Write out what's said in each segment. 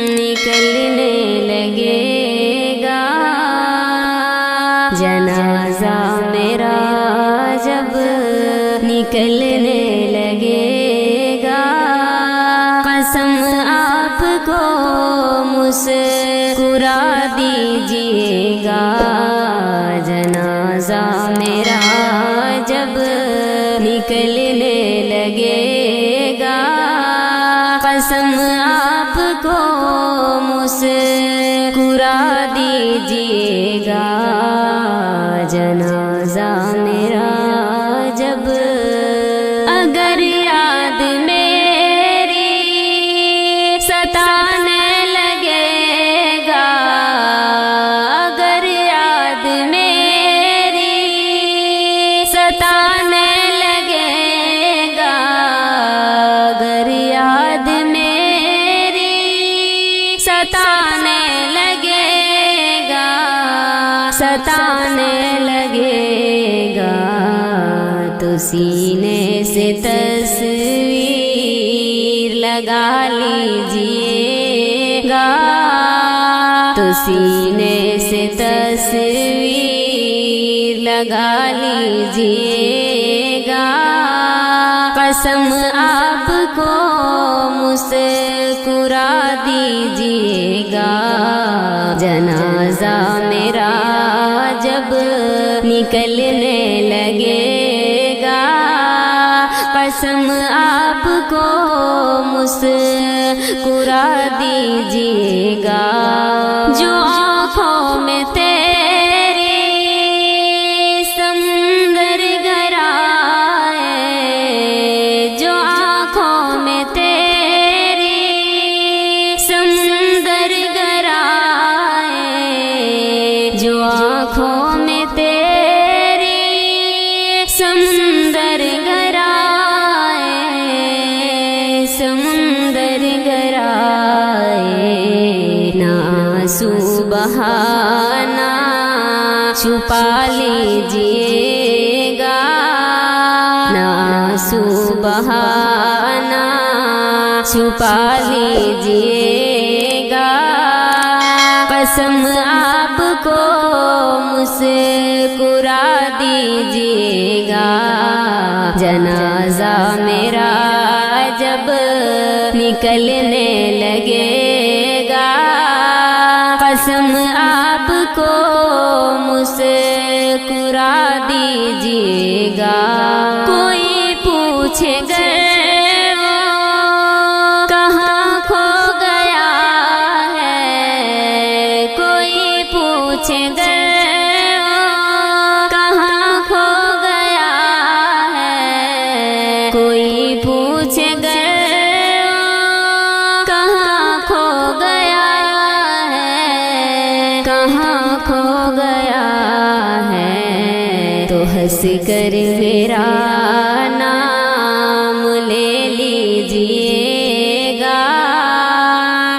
نکلنے لگے گا جنازہ میرا جب نکلنے لگے گا، قسم آپ کو مسکرا دیجیے گا، جنازہ میرا جب نکلنے لگے گا، قسم آپ کو مسکرا دیجیے گا، جنازہ میرا جب اگر یاد میری ستانے لگے گا، اگر یاد میری ستانے لگے گا، اگر یاد میری ستانے لگے گا، ستانے لگے گا، تو سینے سے تصویر لگا لیجیے گا، تو سینے سے تصویر لگا لیجیے گا، قسم آپ کو مسکرا دیجیے گا، جنازہ میرا جب نکلنے لگے گا، قسم آپ کو مسکرا دیجیے گا، جو آنکھوں میں تیری سمندر گہرا ہے، جو آنکھوں میں تیری سمندر گہرا ہے، جو آنکھوں میں تیری سمندر گہرا ہے، سمندر گہرا ہے، نا آنسو بہانا چھپا لیجیے گا، نا آنسو بہانا چھپا لیجیے گا، قسم آپ کو مسکرا دیجیے گا، جنازہ میرا جب نکلنے لگے گا، قسم آپ کو مسکرا دیجیے گا، کوئی پوچھے گا کہاں کھو گیا ہے، کوئی پوچھے گا کہاں کھو گیا ہے، کوئی پوچھے گا کہاں کھو گیا ہے، کہاں کھو گیا ہے، تو ہنس کر میرا نام لے لیجیے گا،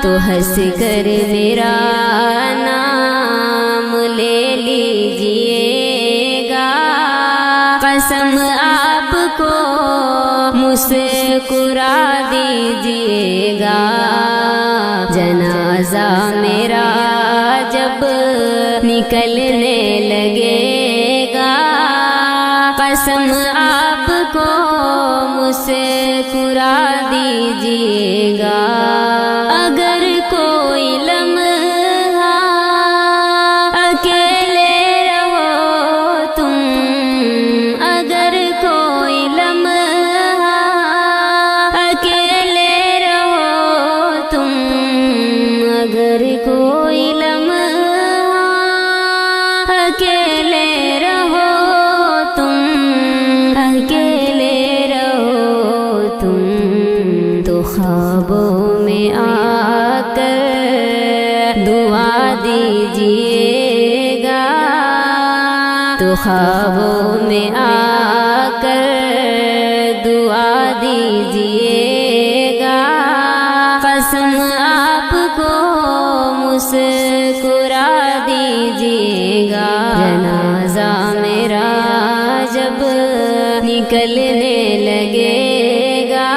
تو ہنس کر میرا نام لے لیجیے گا، قسم آپ کو مسکرا دیجیے گا، جنازہ میرا جب نکلنے لگے گا، قسم آپ کو مسکرا دیجیے گا، اگر کوئی لمحہ اکیلے رہو تم، اگر کوئی لمحہ اکیلے رہو تم، اگر کوئی لمحہ اکیلے رہو تم، اکیلے رہو تم، تو خوابوں میں آ کر دعا دیجیے گا، تو خوابوں میں آ کر دعا دیجیے گا، قسم آپ کو مسکرا دیجیے گا، جنازہ میرا جب نکلنے لگے گا،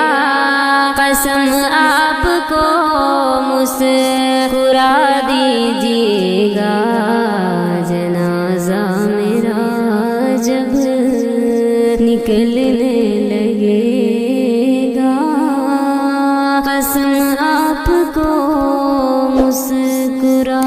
مسکرا دیجیے گا، جنازہ میرا جب نکلنے لگے گا، قسم آپ کو مسکرا